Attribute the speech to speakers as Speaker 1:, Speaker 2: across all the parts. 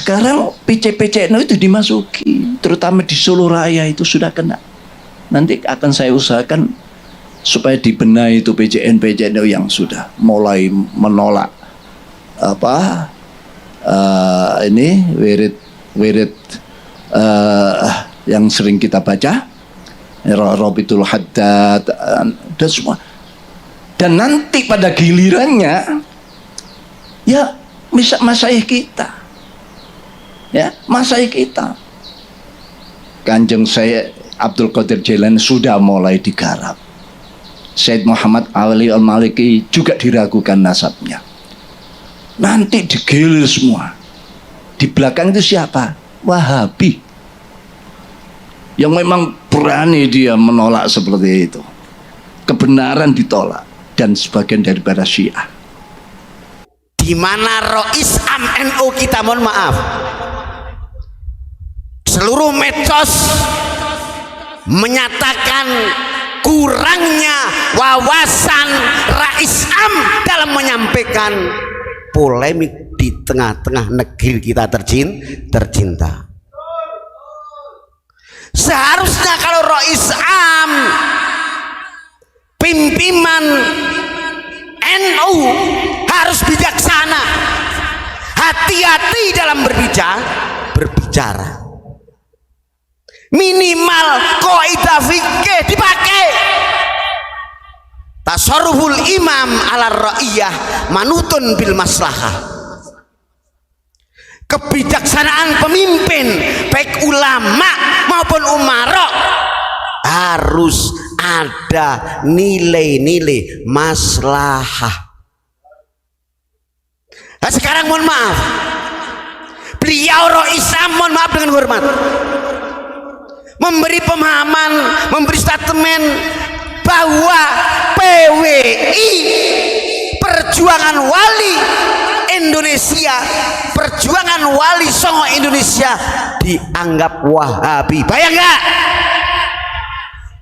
Speaker 1: sekarang PC-PC itu dimasuki, terutama di Solo Raya itu sudah kena. Nanti akan saya usahakan supaya dibenahi itu PCN yang sudah mulai menolak ini wirid yang sering kita baca, Rabitul Haddad dan semua. Dan nanti pada gilirannya ya masaih kita, ya masaih kita. Kanjeng saya Abdul Qadir Jailani sudah mulai digarap. Said Muhammad Ali Al-Maliki juga diragukan nasabnya. Nanti digilir semua. Di belakang itu siapa? Wahabi. Yang memang berani dia menolak seperti itu. Kebenaran ditolak. Dan sebagian daripada Syiah.
Speaker 2: Di mana Rois Am NU kita, mohon maaf, seluruh medsos menyatakan kurangnya wawasan Rais Am dalam menyampaikan polemik di tengah-tengah negeri kita tercinta. Seharusnya kalau Rais Am, pimpinan NU harus bijaksana, hati-hati dalam berbicara. Minimal kaidah fikih dipakai. Tasarruful imam ala ra'iyah manutun bil maslahah. Kebijaksanaan pemimpin baik ulama maupun umara harus ada nilai-nilai maslahah. Nah, sekarang mohon maaf, beliau Rais Am, mohon maaf dengan hormat, memberi pemahaman, memberi statement bahwa PWI Perjuangan Wali Indonesia, Perjuangan Wali Songo Indonesia dianggap Wahabi. Bayang nggak?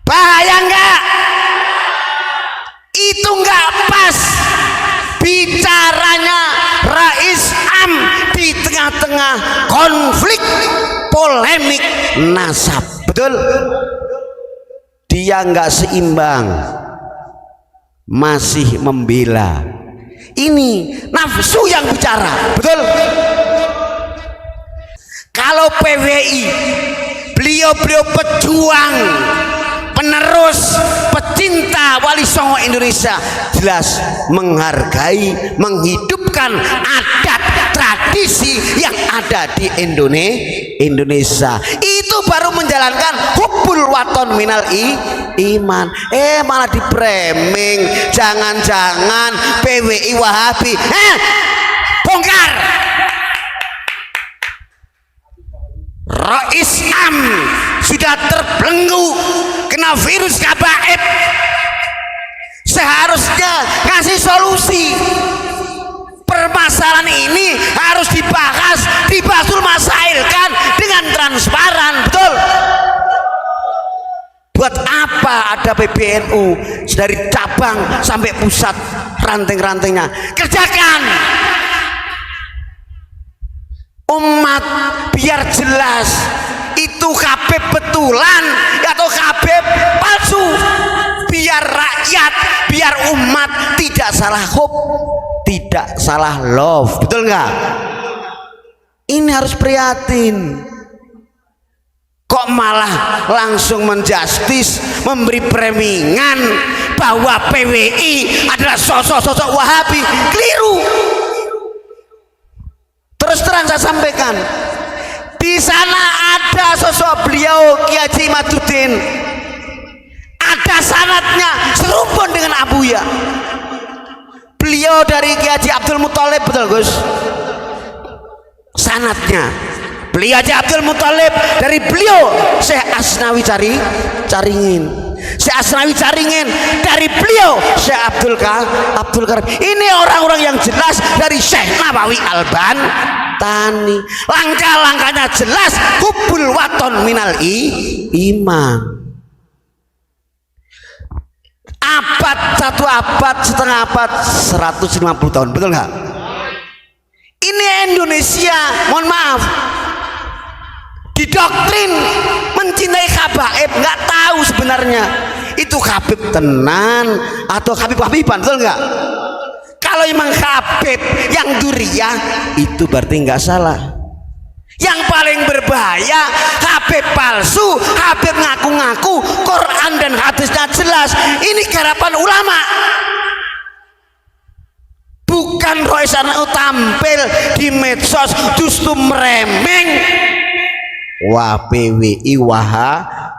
Speaker 2: Bahaya nggak? Itu nggak pas bicaranya Rais Am di tengah-tengah konflik polemik nasab. Betul? Dia nggak seimbang, masih membela. Ini nafsu yang bicara. Betul? Kalau PWI, beliau pejuang, penerus, pecinta Wali Songo Indonesia, jelas menghargai, menghidupkan adat tradisi yang ada di Indonesia. Itu baru menjalankan hubbul waton minal iman. Malah di framing, jangan-jangan PWI Wahabi. Bongkar. Rais Am sudah terbelenggu kena virus gaib. Seharusnya ngasih solusi. Permasalahan ini harus dibahas, dibasul masailkan dengan transparan. Betul? Buat apa ada PBNU dari cabang sampai pusat, ranting-rantingnya? Kerjakan umat biar jelas itu KB betulan atau KB palsu, biar rakyat, biar umat tidak salah hope, tidak salah love. Betul nggak? Ini harus prihatin. Kok malah langsung menjustis, memberi premingan bahwa PWI adalah sosok-sosok Wahabi. Keliru. Terus terang saya sampaikan, di sana ada sosok beliau Kiai Haji Imaduddin, ada sanadnya serumpun dengan Abuya. Beliau dari Kiai Haji Abdul Muthalib. Betul Gus? Sanadnya beliau Haji Abdul Muthalib, dari beliau Syekh Asnawi Caringin, Syekh Asnawi Caringin dari beliau Syekh Abdul Karim. Ini orang-orang yang jelas dari Syekh Nawawi Al-Bantani. Langkah-langkahnya jelas, hubbul waton minal iman. Abad, satu abad, setengah abad, 150 tahun. Betul nggak? Ini Indonesia Indonesia, mohon maaf, didoktrin mencintai habaib, nggak tahu sebenarnya itu habib tenan atau habib-habiban, betul nggak? Kalau emang habib yang duriah itu berarti nggak salah. Yang paling berbahaya habib palsu, habib ngaku-ngaku Quran dan hadisnya jelas. Ini garapan ulama, bukan Roy Sanau tampil di medsos justru meremeng WPWI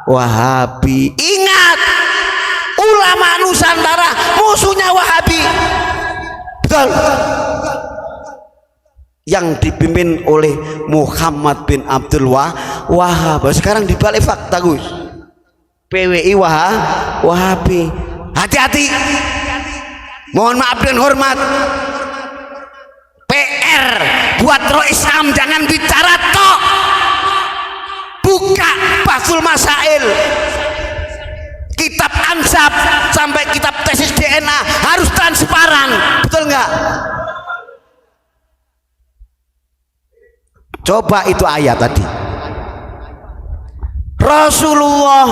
Speaker 2: Wahabi. Ingat, ulama Nusantara musuhnya Wahabi, betul, yang dipimpin oleh Muhammad bin Abdul Wahab. Sekarang dibalik fakta Gus, PWI Wahabi. Hati-hati, mohon maaf dan hormat, PR buat Roy Islam, jangan bicara tok, buka Basul Masail, kitab Ansab sampai kitab tesis DNA harus transparan, betul nggak? Coba itu ayat tadi, Rasulullah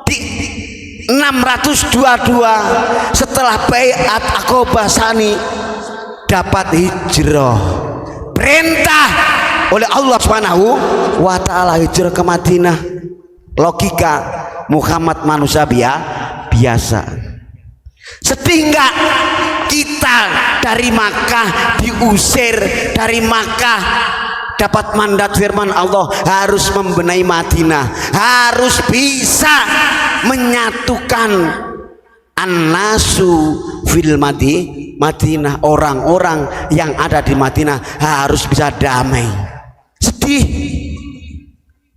Speaker 2: di 622 setelah Baiat Aqobah Tsani dapat hijrah, perintah oleh Allah Subhanahu wa taala hijrah ke Madinah. Logika Muhammad manusia biasa. Sedih nggak kita dari Makkah diusir dari Makkah, dapat mandat firman Allah harus membenahi Madinah, harus bisa menyatukan an-nasu fil Madinah, orang-orang yang ada di Madinah harus bisa damai. Sedih,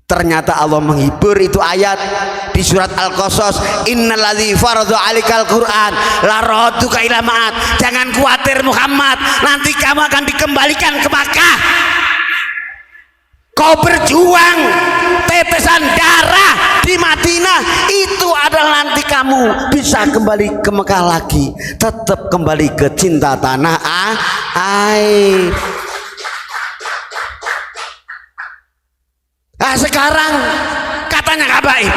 Speaker 2: ternyata Allah menghibur. Itu ayat di surat Al-Qasas, innalladzi faradha 'alaikal Qur'an la radduka ila ma'ad. Jangan khawatir Muhammad, nanti kamu akan dikembalikan ke Makkah. Kau berjuang tetesan darah di Madinah, itu adalah nanti kamu bisa kembali ke Mekah lagi, tetap kembali ke cinta tanah air. Nah sekarang katanya habaib,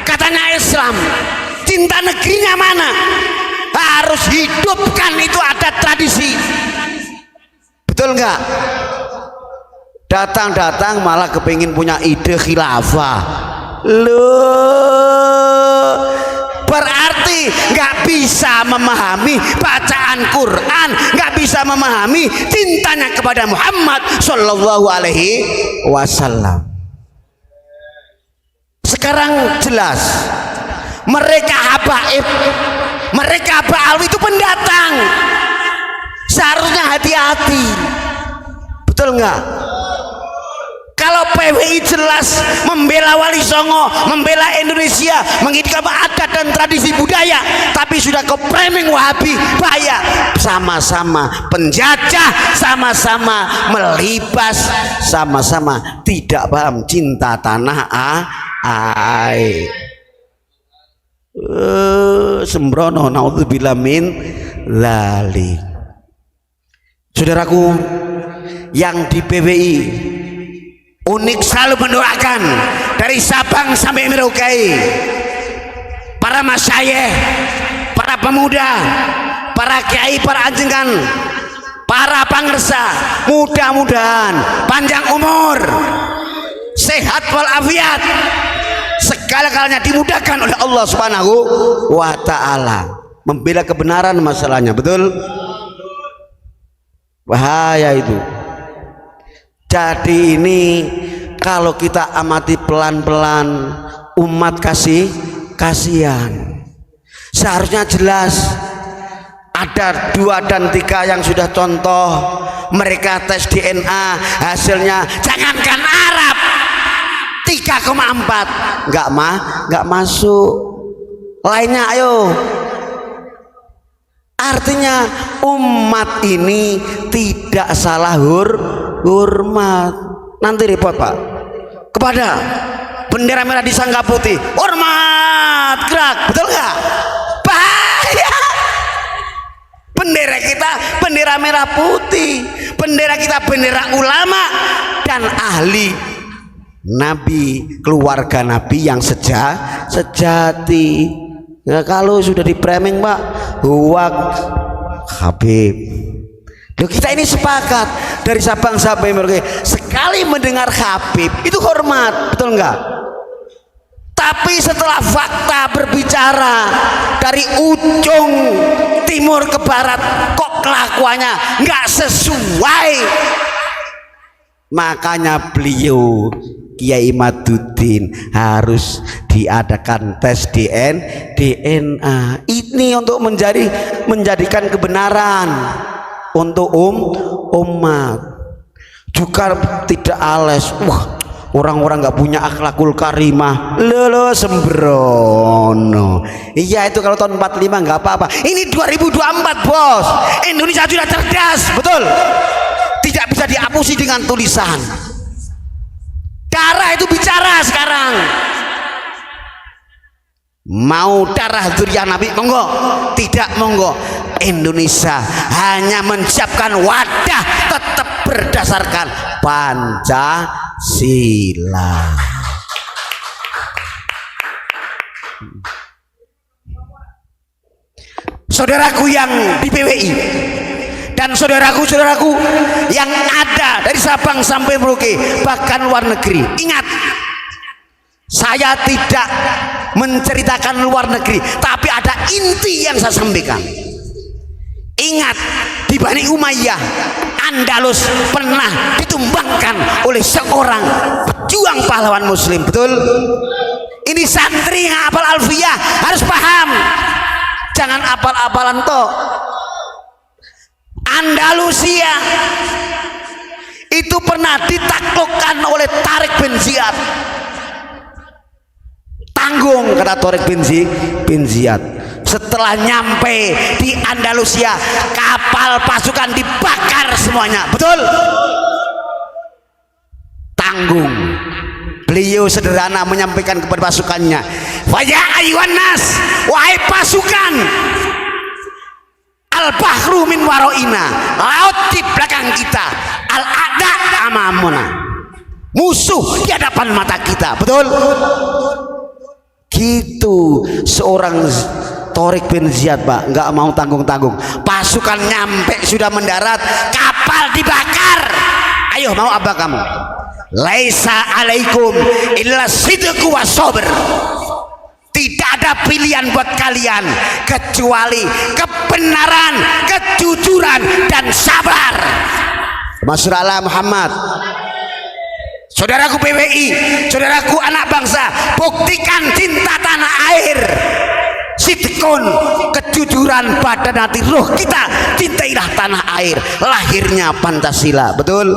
Speaker 2: katanya Islam, cinta negerinya mana? Harus hidupkan itu adat tradisi, betul nggak? Datang-datang malah kepingin punya ide khilafah. Loh, berarti nggak bisa memahami bacaan Quran, nggak bisa memahami cintanya kepada Muhammad Shallallahu Alaihi Wasallam. Sekarang jelas mereka habaib, mereka ba'alwi itu pendatang, seharusnya hati-hati, betul nggak? Kalau PWI jelas membela Wali Songo, membela Indonesia, menghidupkan adat dan tradisi budaya, tapi sudah ke framing Wahabi, bahaya. Sama-sama penjajah, sama-sama melibas, sama-sama tidak paham cinta tanah air. Sembrono, naudzubillah min dzalik. Saudaraku yang di PWI unik selalu mendoakan dari Sabang sampai Merauke, para masyayikh, para pemuda, para kiai, para anjengan, para pangersa, mudah-mudahan panjang umur, sehat walafiat, segala-galanya dimudahkan oleh Allah Subhanahu wa taala. Membela kebenaran masalahnya, betul? Bahaya itu. Jadi ini kalau kita amati pelan-pelan, umat kasihan. Seharusnya jelas ada 2 dan 3 yang sudah contoh, mereka tes DNA hasilnya jangankan Arab 3,4 nggak masuk. Lainnya ayo. Artinya umat ini tidak salah hormat. Nanti repot Pak kepada bendera merah disangka putih, hormat gerak, betul nggak? Bahaya. Bendera kita bendera merah putih, bendera kita bendera ulama dan ahli Nabi, keluarga Nabi yang sejati. Nah, kalau sudah di framing Pak, huwak Habib. Loh, kita ini sepakat dari Sabang sampai Merauke, sekali mendengar Habib itu hormat, betul enggak? Tapi setelah fakta berbicara dari ujung timur ke barat, kok kelakuannya nggak sesuai, makanya beliau Kiai Maduddin harus diadakan tes DNA ini untuk menjadikan kebenaran untuk umat, juga tidak ales. Wah, orang-orang nggak punya akhlakul karimah, lelo sembrono. Iya, itu kalau tahun 45 nggak apa-apa. Ini 2024 bos, Indonesia sudah cerdas, betul, tidak bisa dihapusi dengan tulisan. Darah itu bicara sekarang. Mau darah dzurriyyah Nabi, monggo. Tidak, monggo. Indonesia hanya menyiapkan wadah tetap berdasarkan Pancasila. Saudaraku yang di PWI dan saudaraku-saudaraku yang ada dari Sabang sampai Merauke, bahkan luar negeri, ingat, saya tidak menceritakan luar negeri, tapi ada inti yang saya sampaikan. Ingat, di Bani Umayyah, Andalus pernah ditumbangkan oleh seorang pejuang pahlawan muslim, betul? Ini santri yang hafal alfiyah harus paham, jangan apal-apalan toh. Andalusia itu pernah ditaklukkan oleh Tariq bin Ziyad. Tanggung, kata Tariq bin Ziyad. Setelah nyampe di Andalusia, kapal pasukan dibakar semuanya, betul? Tanggung. Beliau sederhana menyampaikan kepada pasukannya, "Faya ayyuhan nas, wahai pasukan, al-bahru min waroina, laut di belakang kita, al-ada amamuna, musuh di hadapan mata kita," betul? Gitu seorang Tariq bin Ziyad, Pak, nggak mau tanggung-tanggung. Pasukan nyampe sudah mendarat, kapal dibakar. Ayo, mau apa kamu? Laisa alaikum illa sidqu was sabr. Tidak ada pilihan buat kalian kecuali kebenaran, kejujuran, dan sabar. Masyaallah Allah Muhammad. Saudaraku PWI, saudaraku anak bangsa, buktikan cinta tanah air. Sidqun, kejujuran badan hati roh kita, cintailah tanah air, lahirnya Pancasila, betul?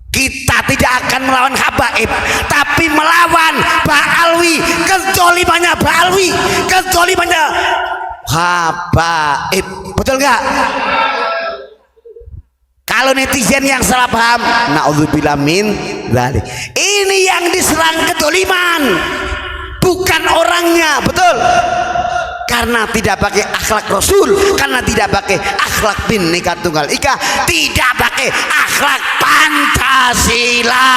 Speaker 2: Kita tidak akan melawan habaib, tapi melawan ba'alwi, kezolimannya ba'alwi, kezolimannya habaib, betul nggak? Kalau netizen yang salah paham, na'udzubillah min dzalik. Ini yang diserang kezoliman, bukan orangnya, betul? Karena tidak pakai akhlak Rasul, karena tidak pakai akhlak Bhinneka Tunggal Ika, tidak pakai akhlak Pancasila.